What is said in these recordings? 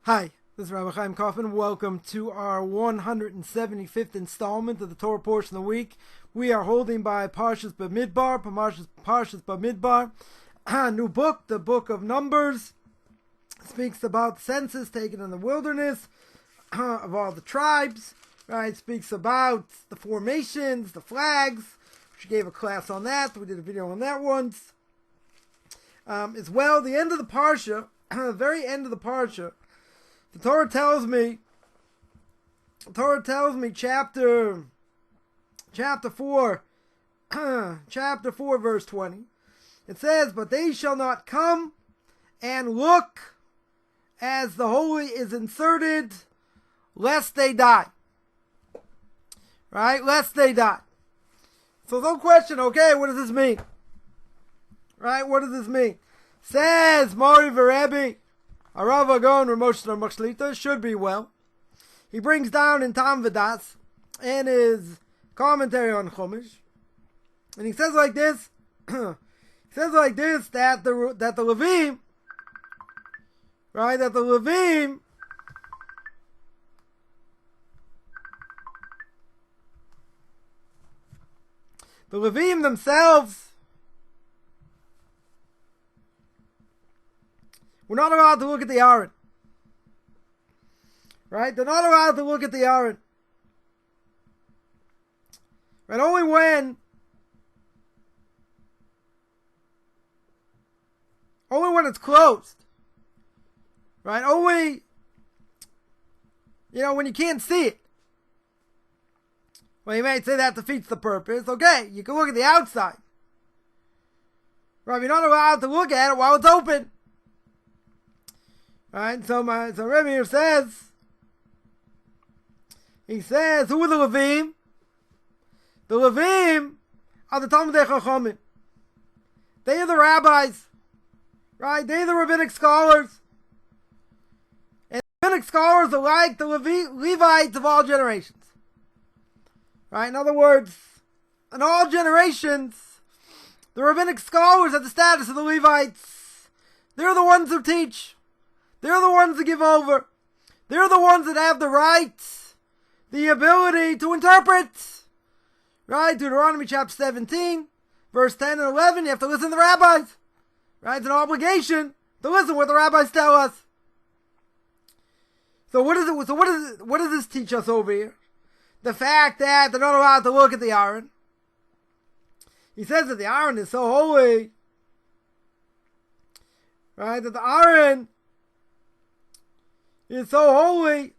Hi, this is Rabbi Chaim Kaufman. Welcome to our 175th installment of the Torah portion of the week. We are holding by Parshas Bamidbar, Parshas Bamidbar, a new book, the book of Numbers. It speaks about census taken in the wilderness of all the tribes. Right? It speaks about the formations, the flags. She gave a class on that. We did a video on that once. As well, the end of the parsha, the very end of the parsha, the Torah tells me, chapter 4, chapter 4, verse 20. It says, "But they shall not come and look as the holy is inserted, lest they die." Right? Lest they die. So no question, okay, what does this mean? Right? What does this mean? Says Mori Verebi, Arav Agon Ramosher Machlita, should be well. He brings down in Tam Vidas in his commentary on Chumash, and he says like this. He says like this that the Levim, right? That the Levim themselves we're not allowed to look at the Aron. Right? They're not allowed to look at the Aron. Right? Only when it's closed. Right? Only, when you can't see it. Well, you may say that defeats the purpose. Okay, you can look at the outside. Right? You're not allowed to look at it while it's open. Right, so Rebbe here says, who are the Levim? The Levim are the Talmidei Chachamim. They are the rabbis, right? They are the rabbinic scholars. And rabbinic scholars are like the Levites of all generations. Right? In other words, in all generations, the rabbinic scholars have the status of the Levites. They're the ones who teach. They're the ones that give over. They're the ones that have the right, the ability to interpret. Right? Deuteronomy chapter 17, verse 10 and 11, you have to listen to the rabbis. Right? It's an obligation to listen to what the rabbis tell us. So what does this teach us over here? The fact that they're not allowed to look at the Aron. He says that the Aron is so holy. Right? That the Aron is so holy,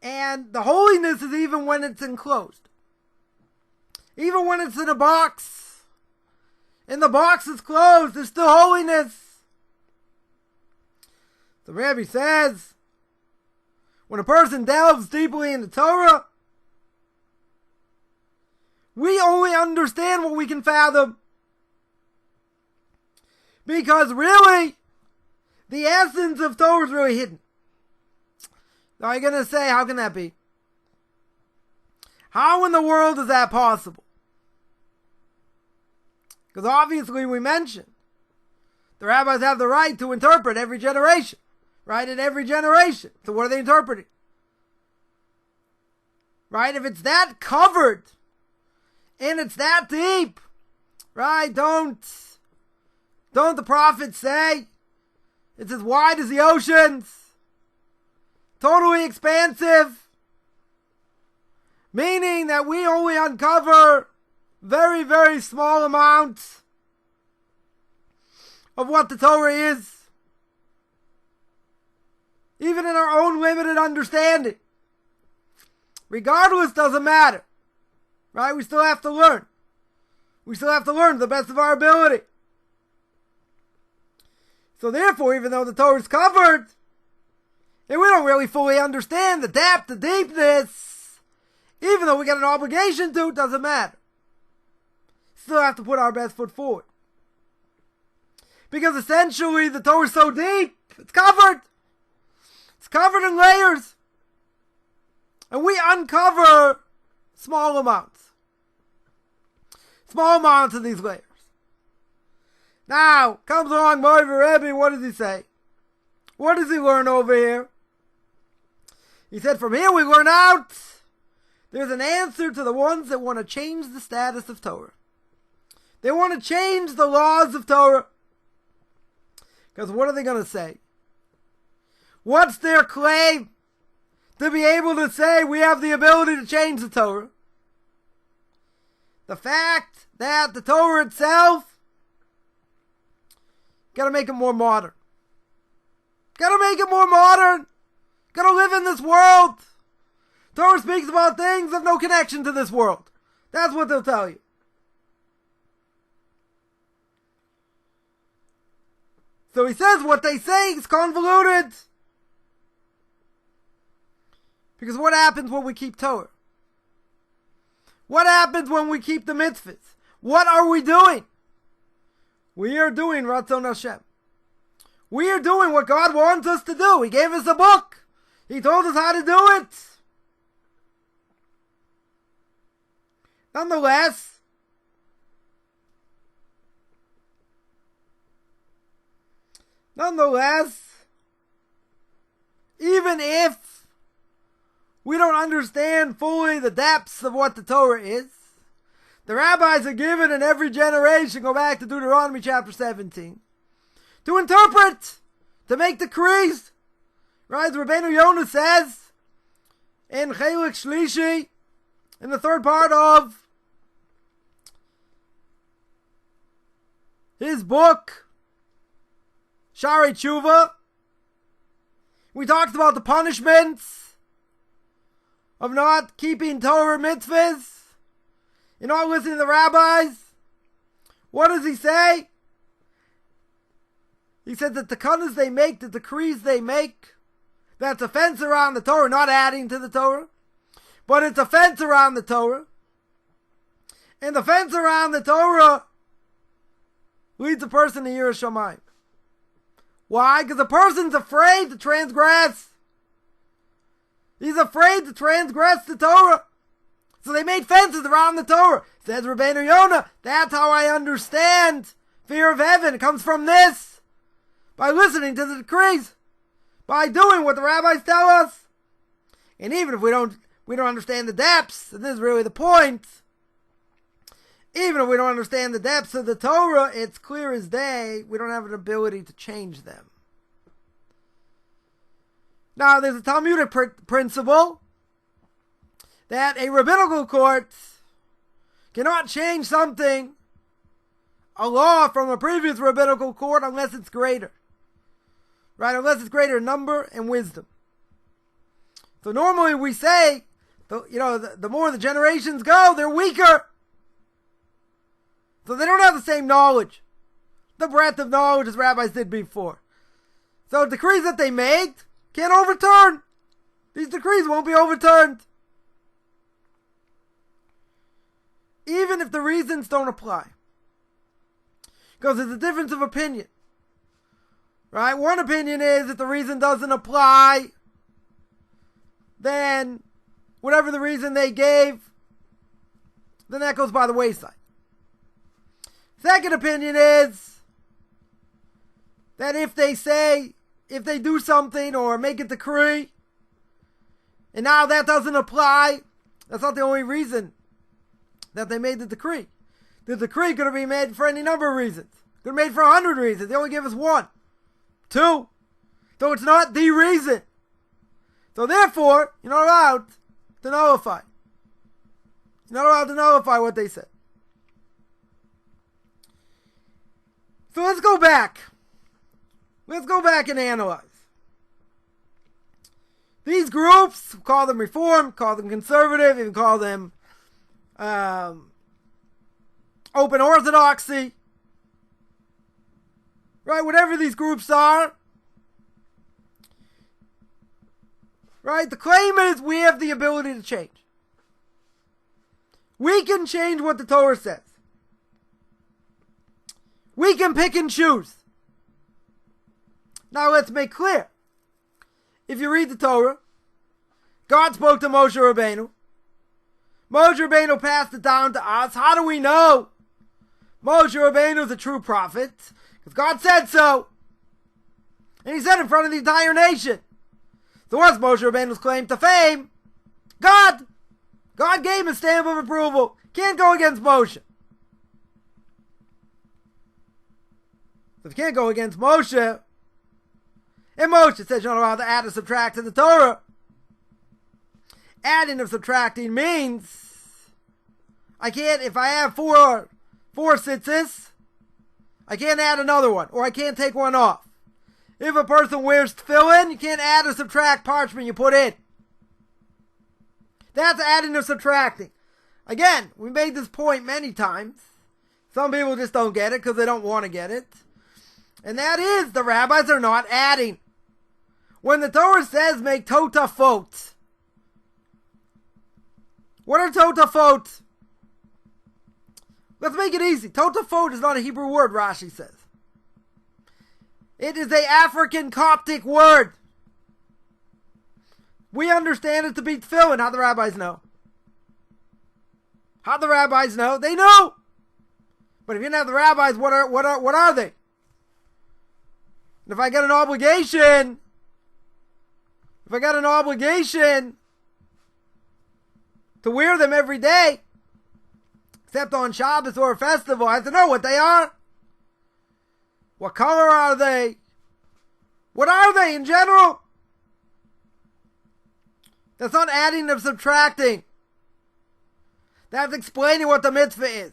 and the holiness is even when it's enclosed. Even when it's in a box, and the box is closed, there's still holiness. The Rabbi says, when a person delves deeply into Torah, we only understand what we can fathom. Because really, the essence of Torah is really hidden. Now you're going to say, how can that be? How in the world is that possible? Because obviously we mentioned the rabbis have the right to interpret every generation. Right? In every generation. So what are they interpreting? Right? If it's that covered and it's that deep, right? Don't the prophets say it's as wide as the oceans, totally expansive, meaning that we only uncover very, very small amounts of what the Torah is, even in our own limited understanding. Regardless, doesn't matter, right? We still have to learn. We still have to learn to the best of our ability. So therefore, even though the Torah is covered, and we don't really fully understand the depth, the deepness, even though we got an obligation to, it doesn't matter. Still have to put our best foot forward. Because essentially, the Torah is so deep, it's covered. It's covered in layers. And we uncover small amounts. Small amounts of these layers. Now, comes along Mori Rebbe, what does he say? What does he learn over here? He said, from here we learn out there's an answer to the ones that want to change the status of Torah. They want to change the laws of Torah. Because what are they going to say? What's their claim to be able to say we have the ability to change the Torah? The fact that the Torah itself, got to make it more modern. Got to make it more modern. Got to live in this world. Torah speaks about things that have no connection to this world. That's what they'll tell you. So he says what they say is convoluted. Because what happens when we keep Torah? What happens when we keep the mitzvahs? What are we doing? We are doing Ratzon Hashem. We are doing what God wants us to do. He gave us a book. He told us how to do it. Nonetheless, even if we don't understand fully the depths of what the Torah is, the rabbis are given in every generation, go back to Deuteronomy chapter 17, to interpret, to make decrees. Right? Rabbeinu Yonah says in Chelik Shlishi, in the third part of his book, Shari Tshuva, we talked about the punishments of not keeping Torah mitzvahs, and not listening to the rabbis. What does he say? He said that the takanas they make, the decrees they make, that's a fence around the Torah, not adding to the Torah, but it's a fence around the Torah. And the fence around the Torah leads a person to Yiras Shamayim. Why? Because the person's afraid to transgress. He's afraid to transgress the Torah. So they made fences around the Torah. Says Rabbeinu Yonah, that's how I understand fear of heaven. It comes from this. By listening to the decrees. By doing what the rabbis tell us. And even if we don't understand the depths, and this is really the point, even if we don't understand the depths of the Torah, it's clear as day, we don't have an ability to change them. Now, there's a Talmudic principle that a rabbinical court cannot change something, a law from a previous rabbinical court, unless it's greater. Right? Unless it's greater in number and wisdom. So normally we say, the more the generations go, they're weaker. So they don't have the same knowledge, the breadth of knowledge as rabbis did before. So decrees that they made can't overturn. These decrees won't be overturned. Even if the reasons don't apply. Because there's a difference of opinion. Right? One opinion is if the reason doesn't apply, then whatever the reason they gave, then that goes by the wayside. Second opinion is that if they do something or make a decree, and now that doesn't apply, that's not the only reason that they made the decree. The decree could have been made for any number of reasons. Could have been made for 100 reasons. They only give us 1, 2. So it's not the reason. So therefore, you're not allowed to nullify. You're not allowed to nullify what they said. So let's go back. Let's go back and analyze. These groups, call them Reform, call them Conservative, even call them Open Orthodoxy. Right, whatever these groups are. Right, the claim is we have the ability to change. We can change what the Torah says. We can pick and choose. Now let's make clear. If you read the Torah, God spoke to Moshe Rabbeinu. Moshe Rabbeinu passed it down to us. How do we know Moshe Rabbeinu is a true prophet? Because God said so. And he said in front of the entire nation. So what's Moshe Rabbeinu's claim to fame? God! God gave him a stamp of approval. Can't go against Moshe. So if you can't go against Moshe, and Moshe says you're not allowed to add or subtract to the Torah. Adding or subtracting means I can't, if I have four tzitzis, I can't add another one, or I can't take one off. If a person wears tefillin, you can't add or subtract parchment you put in. That's adding or subtracting. Again, we made this point many times. Some people just don't get it because they don't want to get it. And that is, the rabbis are not adding. When the Torah says make totafot, what are totafot? Let's make it easy. Totafot is not a Hebrew word, Rashi says. It is an African Coptic word. We understand it to be tefillin. How do the rabbis know? How do the rabbis know? They know. But if you didn't have the rabbis, what are they? And if I got an obligation to wear them every day, except on Shabbos or a festival, I have to know what they are. What color are they? What are they in general? That's not adding or subtracting. That's explaining what the mitzvah is.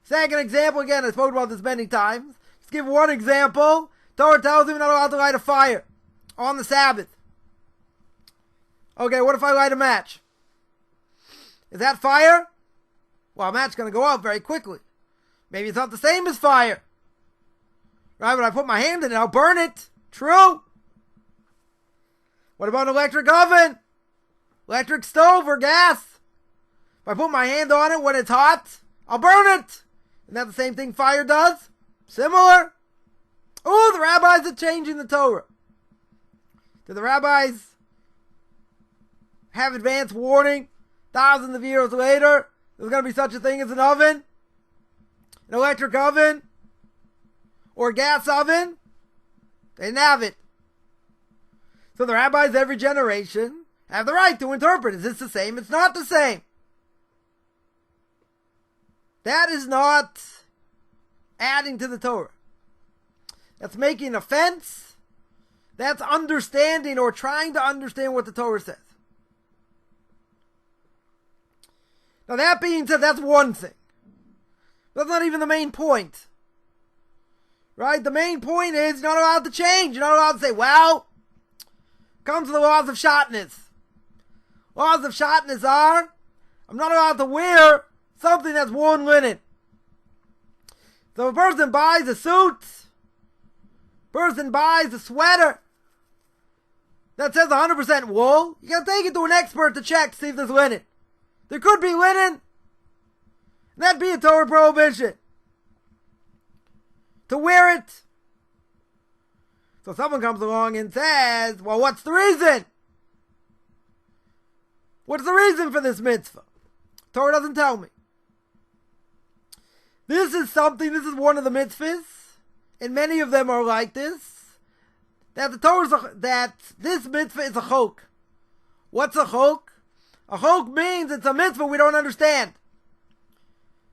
Second example, again, I spoke about this many times. Just give one example. Torah tells you you're not allowed to light a fire on the Sabbath. Okay, what if I light a match? Is that fire? Well, a match is going to go out very quickly. Maybe it's not the same as fire. Right, but I put my hand in it, I'll burn it. True. What about an electric oven? Electric stove or gas? If I put my hand on it when it's hot, I'll burn it. Isn't that the same thing fire does? Similar. Oh, the rabbis are changing the Torah. Do the rabbis have advance warning? Thousands of years later, there's going to be such a thing as an oven? An electric oven? Or a gas oven? They didn't have it. So the rabbis every generation have the right to interpret. Is this the same? It's not the same. That is not adding to the Torah. That's making a fence. That's understanding or trying to understand what the Torah says. Now that being said, that's one thing. That's not even the main point. Right? The main point is you're not allowed to change. You're not allowed to say, well, comes to the laws of shatnez. Laws of shatnez are, I'm not allowed to wear something that's worn linen. So if a person buys a suit, person buys a sweater that says 100% wool, you gotta take it to an expert to check to see if there's linen. There could be linen, and that'd be a Torah prohibition. To wear it. So someone comes along and says, well, what's the reason? What's the reason for this mitzvah? Torah doesn't tell me. This is one of the mitzvahs, and many of them are like this, that this mitzvah is a chok. What's a chok? A chok means it's a mitzvah we don't understand.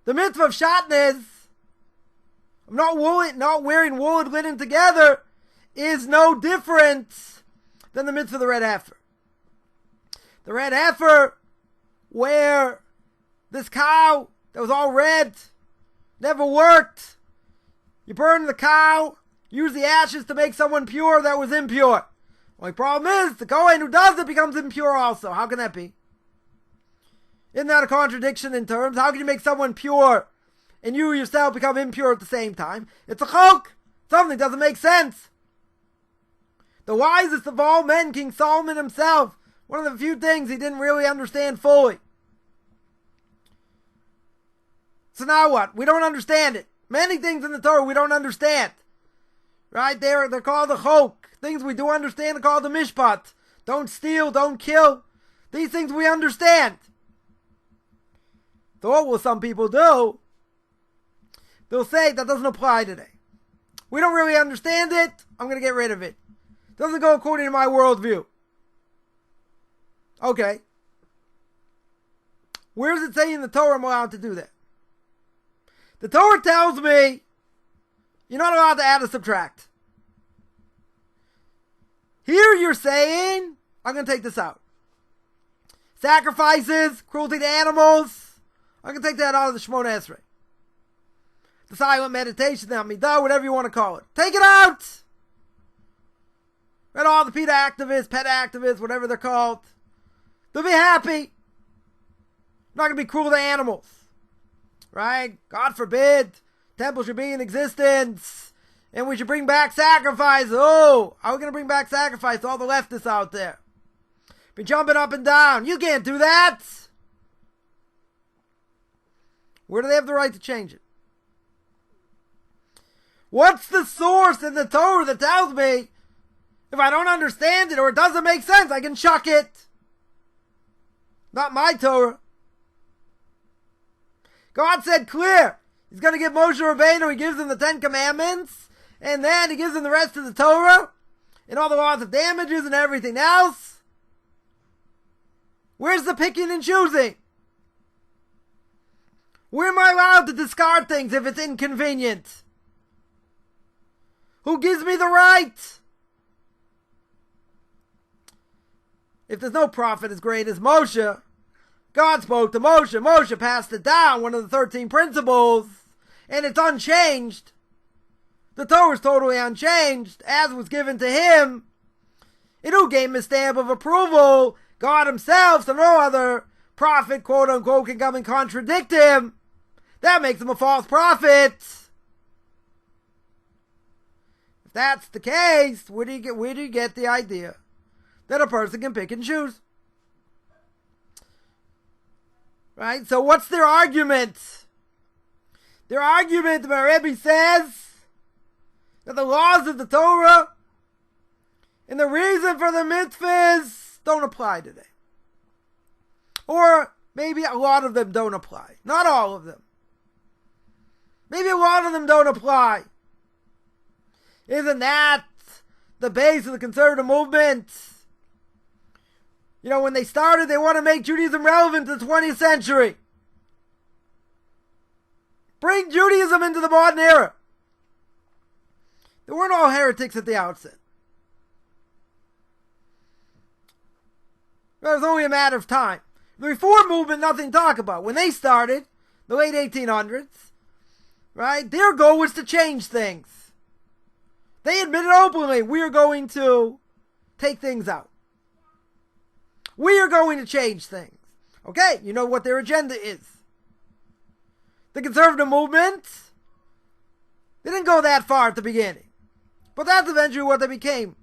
The mitzvah of shatnez, not wearing wool and linen together, is no different than the mitzvah of the red heifer. The red heifer, where this cow that was all red, never worked. You burn the cow, use the ashes to make someone pure that was impure. Only problem is, the Kohen who does it becomes impure also. How can that be? Isn't that a contradiction in terms? How can you make someone pure and you yourself become impure at the same time? It's a chok. Something doesn't make sense. The wisest of all men, King Solomon himself, one of the few things he didn't really understand fully. So now what? We don't understand it. Many things in the Torah we don't understand. Right? They're called the chok. Things we do understand are called the mishpat. Don't steal, don't kill. These things we understand. So what will some people do? They'll say that doesn't apply today. We don't really understand it. I'm going to get rid of it. Doesn't go according to my worldview. Okay. Where does it say in the Torah I'm allowed to do that? The Torah tells me you're not allowed to add or subtract. Here you're saying, I'm going to take this out. Sacrifices, cruelty to animals, I'm going to take that out of the Shemona Esrei. The silent meditation, the Amidah, whatever you want to call it. Take it out! And all the PETA activists, pet activists, whatever they're called, they'll be happy. Not going to be cruel to animals. Right? God forbid. Temple should be in existence. And we should bring back sacrifice. Oh, are we going to bring back sacrifice to all the leftists out there? Be jumping up and down. You can't do that. Where do they have the right to change it? What's the source in the Torah that tells me if I don't understand it or it doesn't make sense, I can chuck it? Not my Torah. God said clear. He's going to give Moshe Rabbeinu, he gives him the 10 Commandments, and then he gives him the rest of the Torah, and all the laws of damages and everything else. Where's the picking and choosing? Where am I allowed to discard things if it's inconvenient? Who gives me the right? If there's no prophet as great as Moshe, God spoke to Moshe. Moshe passed it down, one of the 13 principles, and it's unchanged. The Torah is totally unchanged, as was given to him. And who gave him a stamp of approval? God himself, so no other prophet, quote unquote, can come and contradict him. That makes him a false prophet. If that's the case, where do you get the idea that a person can pick and choose? Right? So what's their argument? Their argument, my Rebbe says, that the laws of the Torah and the reason for the mitzvahs don't apply today. Or maybe a lot of them don't apply. Not all of them. Maybe a lot of them don't apply. Isn't that the base of the conservative movement? You know, when they started, they want to make Judaism relevant to the 20th century. Bring Judaism into the modern era. They weren't all heretics at the outset. It was only a matter of time. The Reform movement, nothing to talk about. When they started, the late 1800s, right, their goal was to change things. They admitted openly, we are going to take things out. We are going to change things. Okay, you know what their agenda is. The conservative movement, they didn't go that far at the beginning. But that's eventually what they became.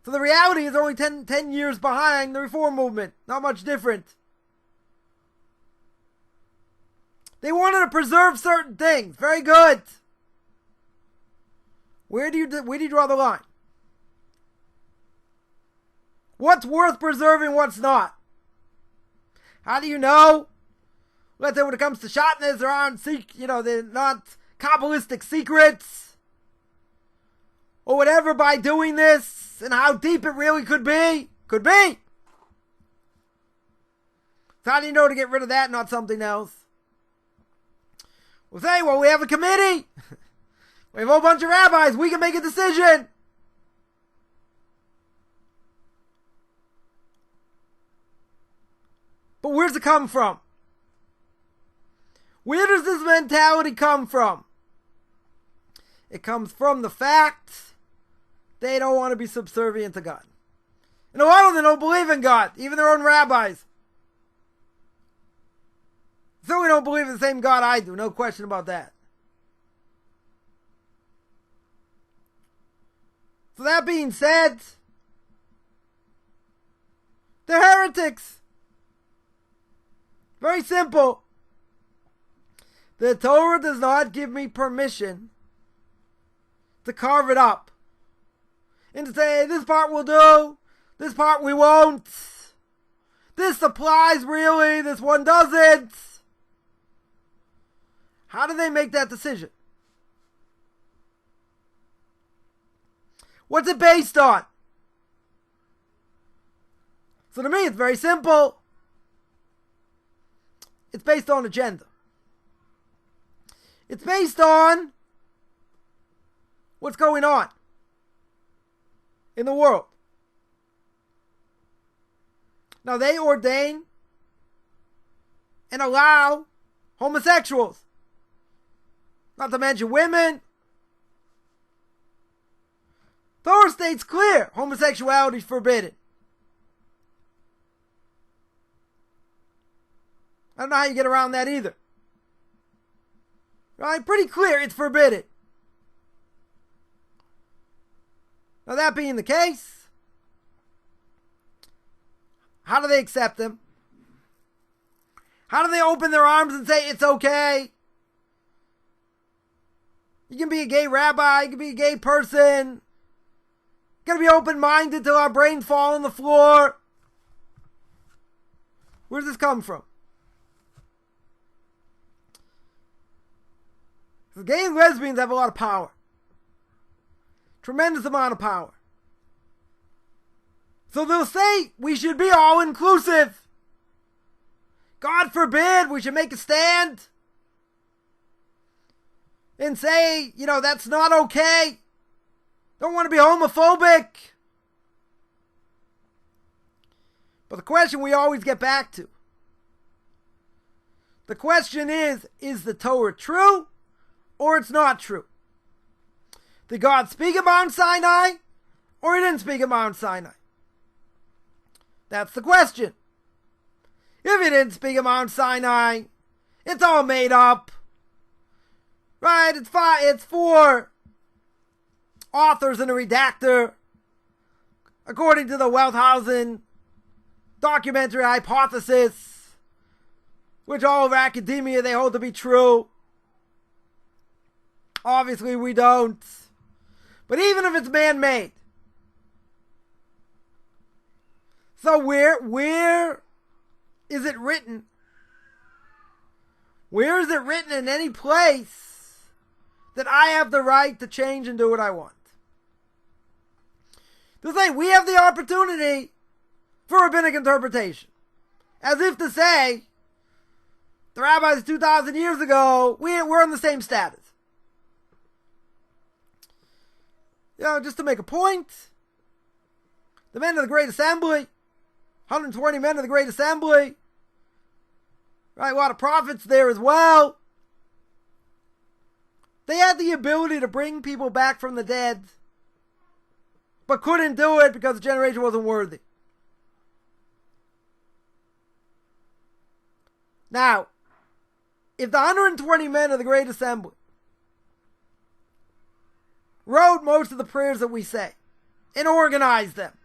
So the reality is only 10 years behind the Reform movement. Not much different. They wanted to preserve certain things. Very good. Where do you draw the line? What's worth preserving, what's not? How do you know? Let's say when it comes to shotnas, there aren't, they're not Kabbalistic secrets. Or whatever by doing this, and how deep it really could be. Could be. So how do you know to get rid of that, not something else? We'll say, well, we have a committee. We have a whole bunch of rabbis. We can make a decision. But where's it come from? Where does this mentality come from? It comes from the fact they don't want to be subservient to God. And a lot of them don't believe in God, even their own rabbis. So we don't believe in the same God I do, no question about that. So that being said, they're heretics. Very simple. The Torah does not give me permission to carve it up and to say, this part we'll do, this part we won't. This applies really, this one doesn't. How do they make that decision? What's it based on? So to me, it's very simple. It's based on agenda. It's based on what's going on in the world. Now, they ordain and allow homosexuals, not to mention women. Torah states clear, homosexuality is forbidden. I don't know how you get around that either. Right? Pretty clear, it's forbidden. Now, that being the case, how do they accept them? How do they open their arms and say it's okay? You can be a gay rabbi, you can be a gay person. You gotta be open-minded till our brains fall on the floor. Where does this come from? The gay and lesbians have a lot of power. Tremendous amount of power. So they'll say we should be all-inclusive. God forbid we should make a stand and say, that's not okay. Don't want to be homophobic. But the question we always get back to, the question is the Torah true or it's not true? Did God speak at Mount Sinai or he didn't speak at Mount Sinai? That's the question. If he didn't speak at Mount Sinai, it's all made up. Right? It's for authors and a redactor, according to the Welthausen documentary hypothesis, which all of academia they hold to be true. Obviously we don't. But even if it's man-made, so where is it written? Where is it written in any place that I have the right to change and do what I want? To say we have the opportunity for rabbinic interpretation. As if to say, the rabbis 2,000 years ago, we're in the same status. Just to make a point, the men of the Great Assembly, 120 men of the Great Assembly, right, a lot of prophets there as well. They had the ability to bring people back from the dead, but couldn't do it because the generation wasn't worthy. Now, if the 120 men of the Great Assembly wrote most of the prayers that we say and organized them,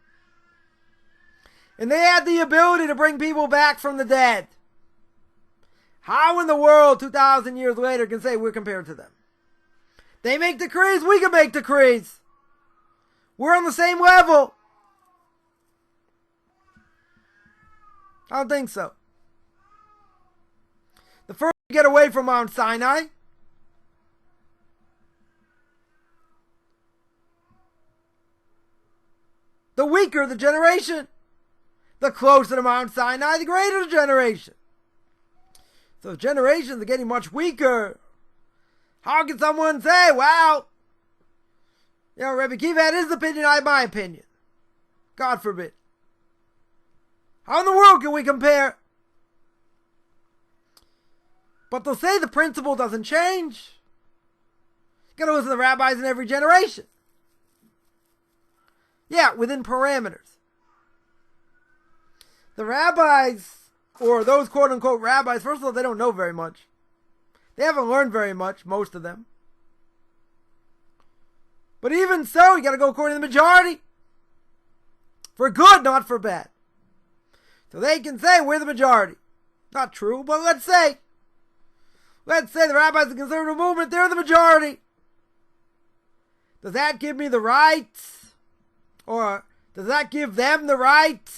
and they had the ability to bring people back from the dead, how in the world 2,000 years later can say we're compared to them? They make decrees, we can make decrees. We're on the same level. I don't think so. The further you get away from Mount Sinai, the weaker the generation. The closer to Mount Sinai, the greater the generation. So generations are getting much weaker. How can someone say, well, Rabbi Kiva had his opinion, I have my opinion? God forbid. How in the world can we compare? But they'll say the principle doesn't change. You gotta listen to the rabbis in every generation. Yeah, within parameters. The rabbis, or those quote-unquote rabbis, first of all, they don't know very much. They haven't learned very much, most of them. But even so, you got to go according to the majority. For good, not for bad. So they can say we're the majority. Not true, but let's say the rabbis of the conservative movement, they're the majority. Does that give me the right, or does that give them the right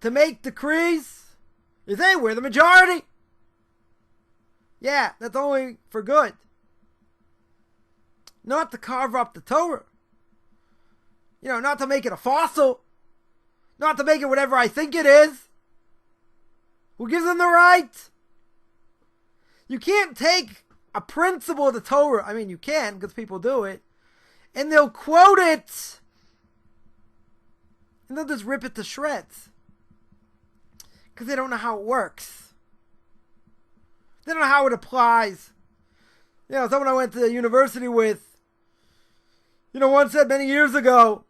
to make decrees? You say we're the majority. Yeah, that's only for good. Not to carve up the Torah. not to make it a fossil, not to make it whatever I think it is. Who gives them the right? You can't take a principle of the Torah. I mean, you can, because people do it. And they'll quote it. And they'll just rip it to shreds. Because they don't know how it works. They don't know how it applies. Someone I went to university with, once said many years ago,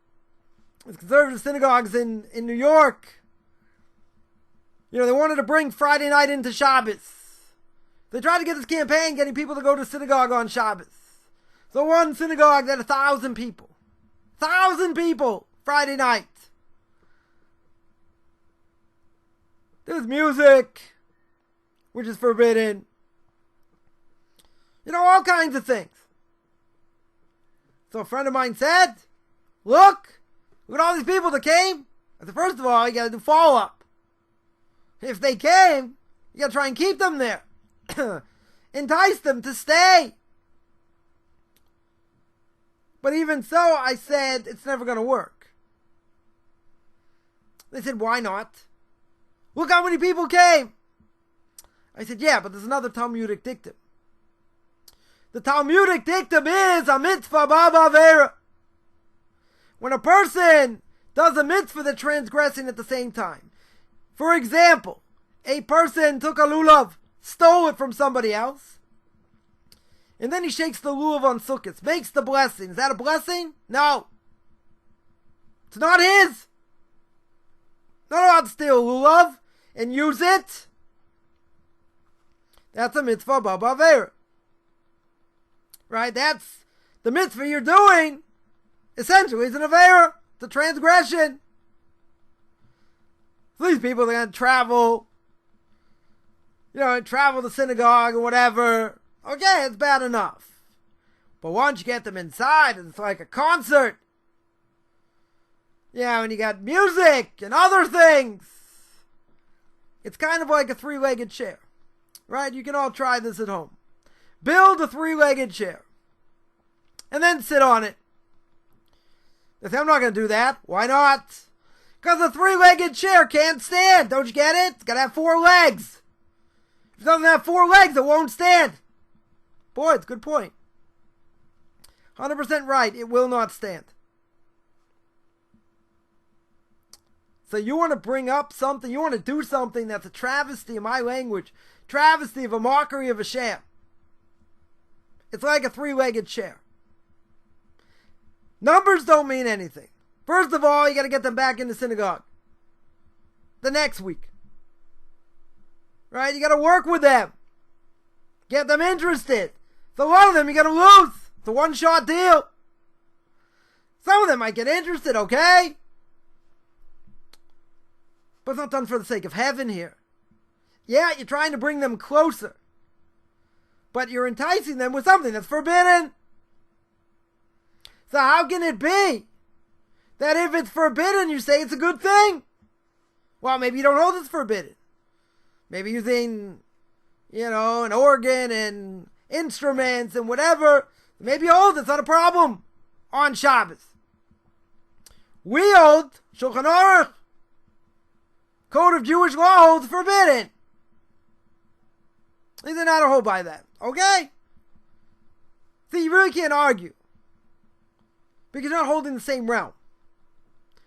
the conservative synagogues in New York, they wanted to bring Friday night into Shabbos. They tried to get this campaign getting people to go to synagogue on Shabbos. So one synagogue had 1,000 people. 1,000 people Friday night. There's music, which is forbidden. All kinds of things. So a friend of mine said, look at all these people that came. I said, first of all, you got to do follow-up. If they came, you got to try and keep them there. Entice them to stay. But even so, I said, it's never going to work. They said, why not? Look how many people came. I said, yeah, but there's another Talmudic dictum. The Talmudic dictum is a mitzvah ba'avera. When a person does a mitzvah, they're transgressing at the same time. For example, a person took a lulav, stole it from somebody else, and then he shakes the lulav on Sukkot, makes the blessing. Is that a blessing? No. It's not his. Not allowed to steal lulav and use it. That's a mitzvah ba'avera. Right? That's the mitzvah you're doing. Essentially, it's an avera. It's a transgression. So these people, they're going to travel, travel to synagogue or whatever. Okay, it's bad enough. But once you get them inside, it's like a concert. And you got music and other things. It's kind of like a three-legged chair. Right? You can all try this at home. Build a three-legged chair. And then sit on it. They say, I'm not going to do that. Why not? Because a three-legged chair can't stand. Don't you get it? It's got to have 4 legs. If it doesn't have 4 legs, it won't stand. Boy, it's a good point. 100% right. It will not stand. So you want to bring up something, you want to do something that's a travesty of my language, travesty of a mockery of a sham. It's like a three-legged chair. Numbers don't mean anything. First of all, you got to get them back into synagogue the next week. Right? You got to work with them. Get them interested. So a lot of them you got to lose. It's a one-shot deal. Some of them might get interested, okay? But it's not done for the sake of heaven here. Yeah, you're trying to bring them closer. But you're enticing them with something that's forbidden. So how can it be that if it's forbidden, you say it's a good thing? Well, maybe you don't know that's forbidden. Maybe using, an organ and instruments and whatever. Maybe that's not a problem on Shabbos. We hold Shulchan Aruch, Code of Jewish Law, holds forbidden. These are not a hold by that. Okay? See, you really can't argue. Because you're not holding the same realm.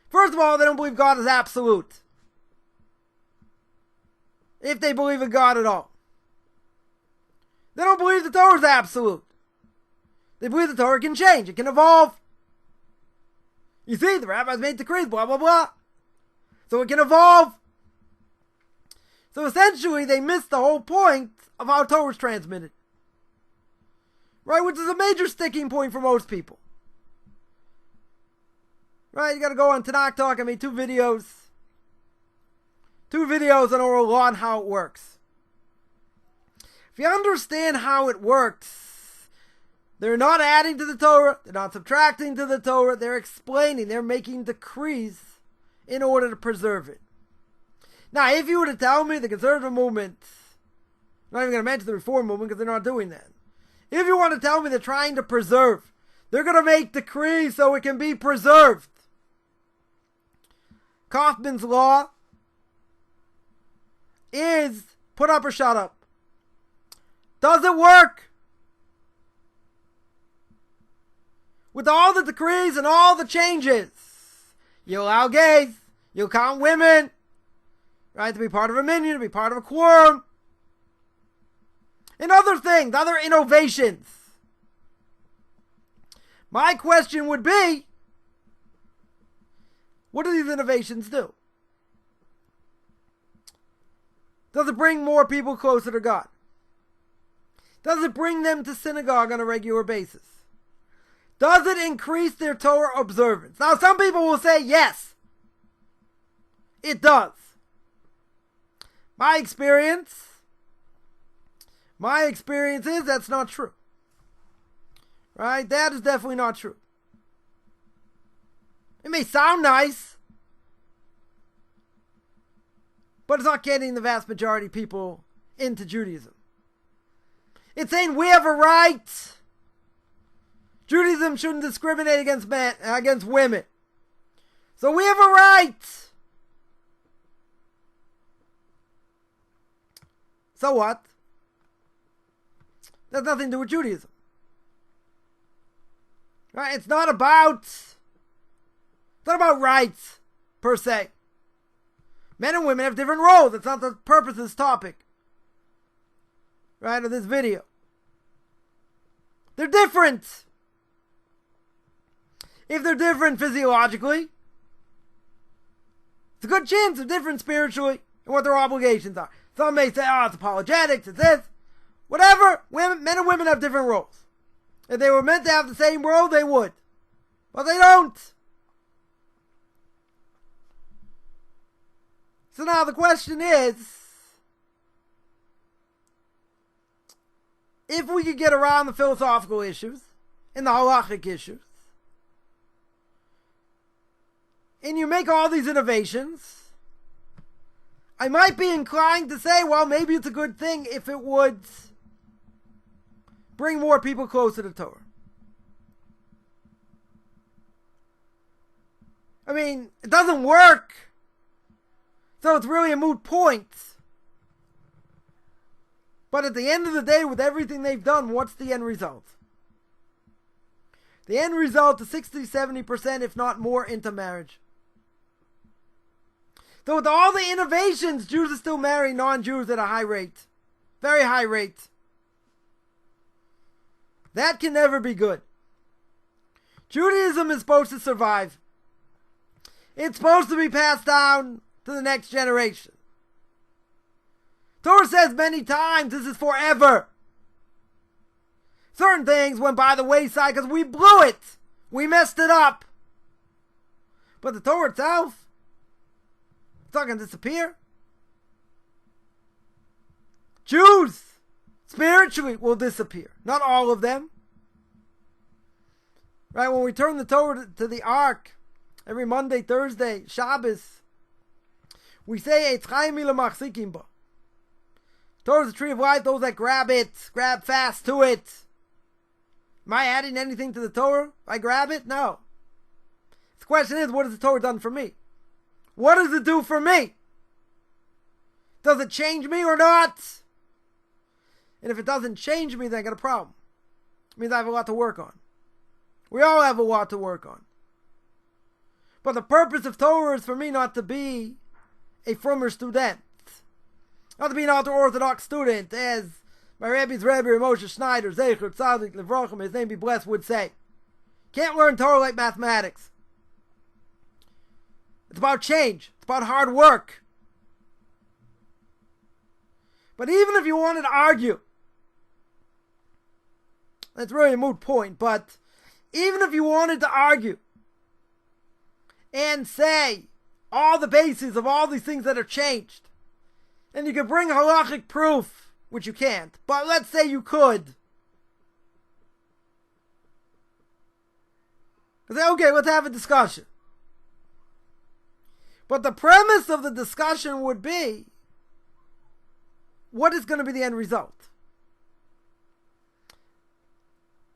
First of all, they don't believe God is absolute. If they believe in God at all. They don't believe the Torah is absolute. They believe the Torah can change. It can evolve. You see, the rabbis made decrees, blah, blah, blah. So it can evolve. So essentially, they missed the whole point of how Torah is transmitted. Right? Which is a major sticking point for most people. Right? You got to go on Tanakh Talk. I made 2 videos. 2 videos on oral law and how it works. If you understand how it works, they're not adding to the Torah. They're not subtracting to the Torah. They're explaining. They're making decrees in order to preserve it. Now, if you were to tell me the conservative movement, I'm not even going to mention the reform movement because they're not doing that. If you want to tell me they're trying to preserve, they're going to make decrees so it can be preserved. Kaufman's law is put up or shut up. Does it work? With all the decrees and all the changes, you allow gays, you count women, right, to be part of a minyan, to be part of a quorum, and other things, other innovations. My question would be, what do these innovations do? Does it bring more people closer to God? Does it bring them to synagogue on a regular basis? Does it increase their Torah observance? Now, some people will say yes, it does. My experience is that's not true. Right? That is definitely not true. It may sound nice, but it's not getting the vast majority of people into Judaism. It's saying we have a right. Judaism shouldn't discriminate against women. So we have a right. So what? That's nothing to do with Judaism. Right? It's not about rights, per se. Men and women have different roles. That's not the purpose of this topic. Right? Of this video. They're different. If they're different physiologically, it's a good chance they're different spiritually and what their obligations are. Some may say, oh, it's apologetics, it's this. Whatever. Men and women have different roles. If they were meant to have the same role, they would. But they don't. So now the question is, if we could get around the philosophical issues and the halachic issues, and you make all these innovations, I might be inclined to say, well, maybe it's a good thing if it would bring more people closer to Torah. I mean, it doesn't work, so it's really a moot point. But at the end of the day, with everything they've done, what's the end result? The end result is 60-70%, if not more, into marriage. So with all the innovations, Jews are still marrying non-Jews at a high rate. Very high rate. That can never be good. Judaism is supposed to survive. It's supposed to be passed down to the next generation. Torah says many times this is forever. Certain things went by the wayside because we blew it. We messed it up. But the Torah itself, it's not going to disappear. Jews, spiritually, will disappear. Not all of them. Right, when we turn the Torah to the Ark, every Monday, Thursday, Shabbos, we say, Eitz Chaim Machzikim Bo. Torah is the tree of life, those that grab it, grab fast to it. Am I adding anything to the Torah? I grab it? No. The question is, what has the Torah done for me? What does it do for me? Does it change me or not? And if it doesn't change me, then I got a problem. It means I have a lot to work on. We all have a lot to work on. But the purpose of Torah is for me not to be a frummer student. Not to be an Orthodox student, as my Rebbe's Rebbe Moshe Schneider, Zecher Tzadik Levrachim, his name be blessed, would say. Can't learn Torah like mathematics. It's about change. It's about hard work. But even if you wanted to argue, that's really a moot point, but even if you wanted to argue and say all the bases of all these things that are changed, and you could bring halachic proof, which you can't, but let's say you could. Say, okay, let's have a discussion. But the premise of the discussion would be, what is going to be the end result?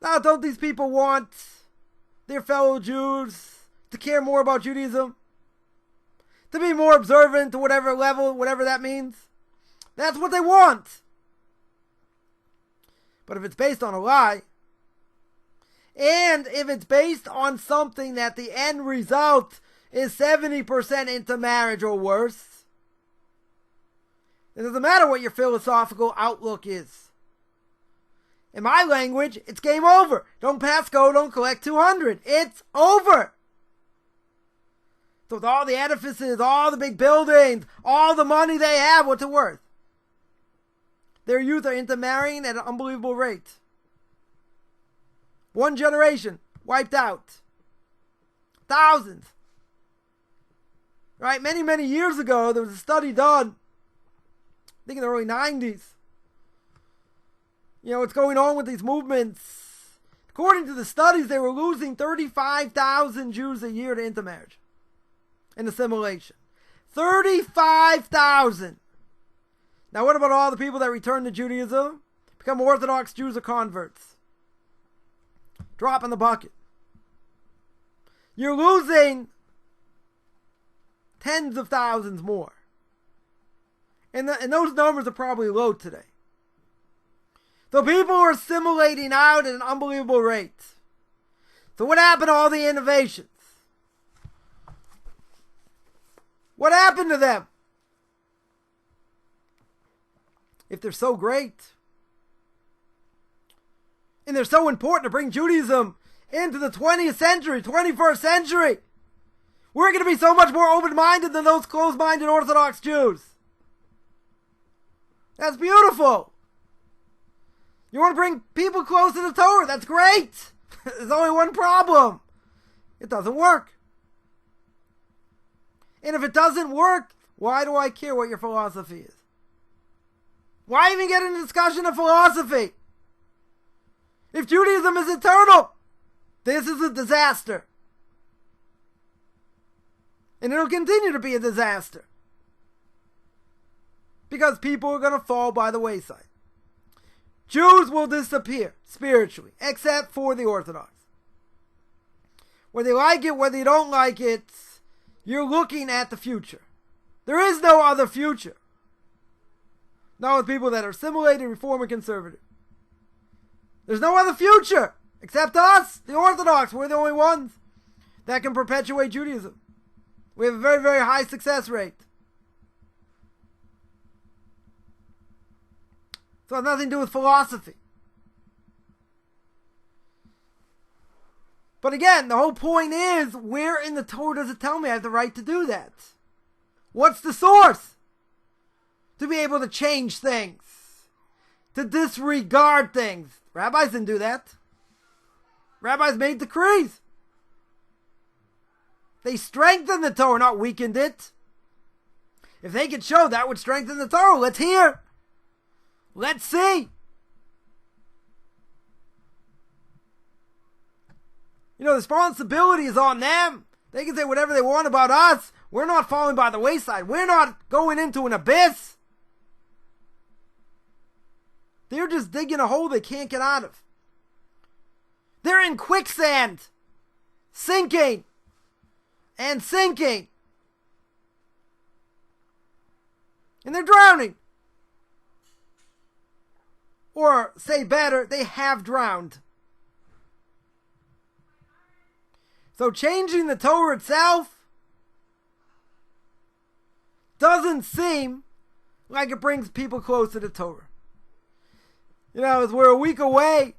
Now, don't these people want their fellow Jews to care more about Judaism? to be more observant to whatever level, whatever that means. That's what they want. But if it's based on a lie, and if it's based on something that the end result is 70% into marriage or worse, it doesn't matter what your philosophical outlook is. In my language, it's game over. Don't pass go, don't collect 200. It's over. So with all the edifices, all the big buildings, all the money they have, what's it worth? Their youth are into marrying at an unbelievable rate. One generation wiped out. Thousands. Right? Many, many years ago, there was a study done, I think in the early 90s. You know, what's going on with these movements? According to the studies, they were losing 35,000 Jews a year to intermarriage and assimilation. 35,000. Now, what about all the people that return to Judaism, become Orthodox Jews or converts? Drop in the bucket. You're losing tens of thousands more. And those numbers are probably low today. So people are assimilating out at an unbelievable rate. So what happened to all the innovations? What happened to them? If they're so great, and they're so important to bring Judaism into the 20th century, 21st century, we're going to be so much more open-minded than those closed-minded Orthodox Jews. That's beautiful. You want to bring people close to the Torah? That's great. There's only one problem. It doesn't work. And if it doesn't work, why do I care what your philosophy is? Why even get into discussion of philosophy? If Judaism is eternal, this is a disaster. And it'll continue to be a disaster. Because people are going to fall by the wayside. Jews will disappear spiritually, except for the Orthodox. Whether you like it, whether you don't like it, you're looking at the future. There is no other future. Not with people that are assimilated, reform, and conservative. There's no other future except us, the Orthodox. We're the only ones that can perpetuate Judaism. We have a very, very high success rate. So it has nothing to do with philosophy. But again, the whole point is, where in the Torah does it tell me I have the right to do that? What's the source? To be able to change things. To disregard things. Rabbis didn't do that. Rabbis made decrees. They strengthened the Torah, not weakened it. If they could show that would strengthen the Torah, let's hear. Let's see. You know, the responsibility is on them. They can say whatever they want about us. We're not falling by the wayside. We're not going into an abyss. They're just digging a hole they can't get out of. They're in quicksand. Sinking. And sinking. And they're drowning. Or, say better, they have drowned. So changing the Torah itself doesn't seem like it brings people close to the Torah. You know, as we're a week away,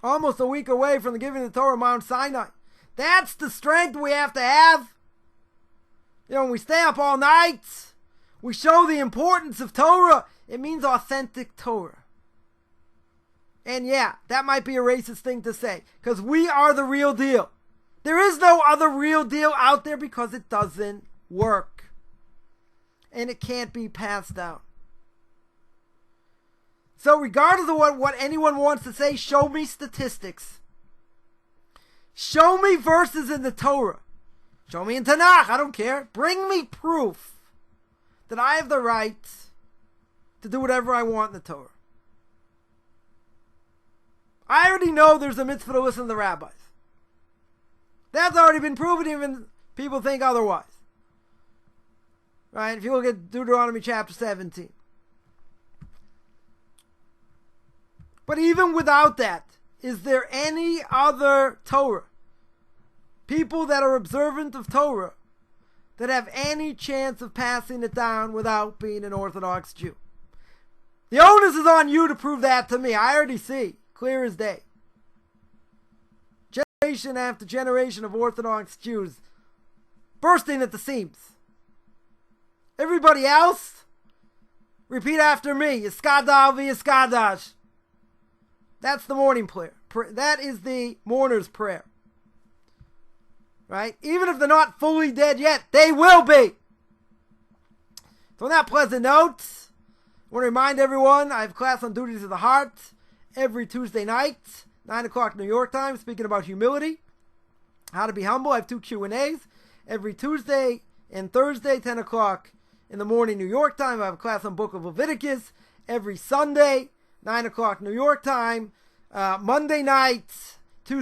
almost a week away from the giving of the Torah on Mount Sinai. That's the strength we have to have. You know, when we stay up all night, we show the importance of Torah. It means authentic Torah. And yeah, that might be a racist thing to say, because we are the real deal. There is no other real deal out there because it doesn't work. And it can't be passed down. So regardless of what anyone wants to say, show me statistics. Show me verses in the Torah. Show me in Tanakh, I don't care. Bring me proof that I have the right to do whatever I want in the Torah. I already know there's a mitzvah to listen to the rabbis. That's already been proven, even people think otherwise. Right? If you look at Deuteronomy chapter 17. But even without that, is there any other Torah, people that are observant of Torah, that have any chance of passing it down without being an Orthodox Jew? The onus is on you to prove that to me. I already see, clear as day. Generation after generation of Orthodox Jews bursting at the seams. Everybody else, repeat after me. Yiskadal v'yiskadash. That's the morning prayer. That is the mourner's prayer. Right? Even if they're not fully dead yet, they will be. So on that pleasant note, I want to remind everyone I have class on duties of the heart every Tuesday night, 9 o'clock New York time, speaking about humility, how to be humble. I have 2 Q&As every Tuesday and Thursday, 10 o'clock in the morning New York time. I have a class on Book of Leviticus every Sunday, 9 o'clock New York time. Monday night, 2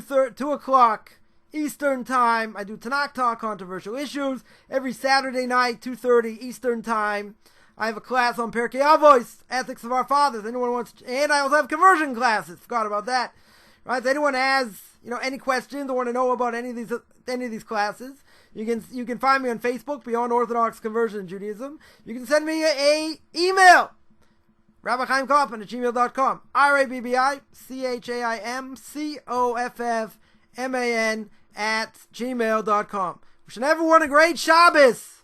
o'clock Eastern time, I do Tanakh Talk, controversial issues. Every Saturday night, 2:30 Eastern time, I have a class on Pirkei Avos, ethics of our fathers. Anyone wants, and I also have conversion classes. Forgot about that. Right? If anyone has, any questions or want to know about any of these classes, you can find me on Facebook, Beyond Orthodox Conversion in Judaism. You can send me a email, rabbichaimkoffman@gmail.com. RABBICHAIMCOFFMAN @gmail.com. Wish everyone a great Shabbos.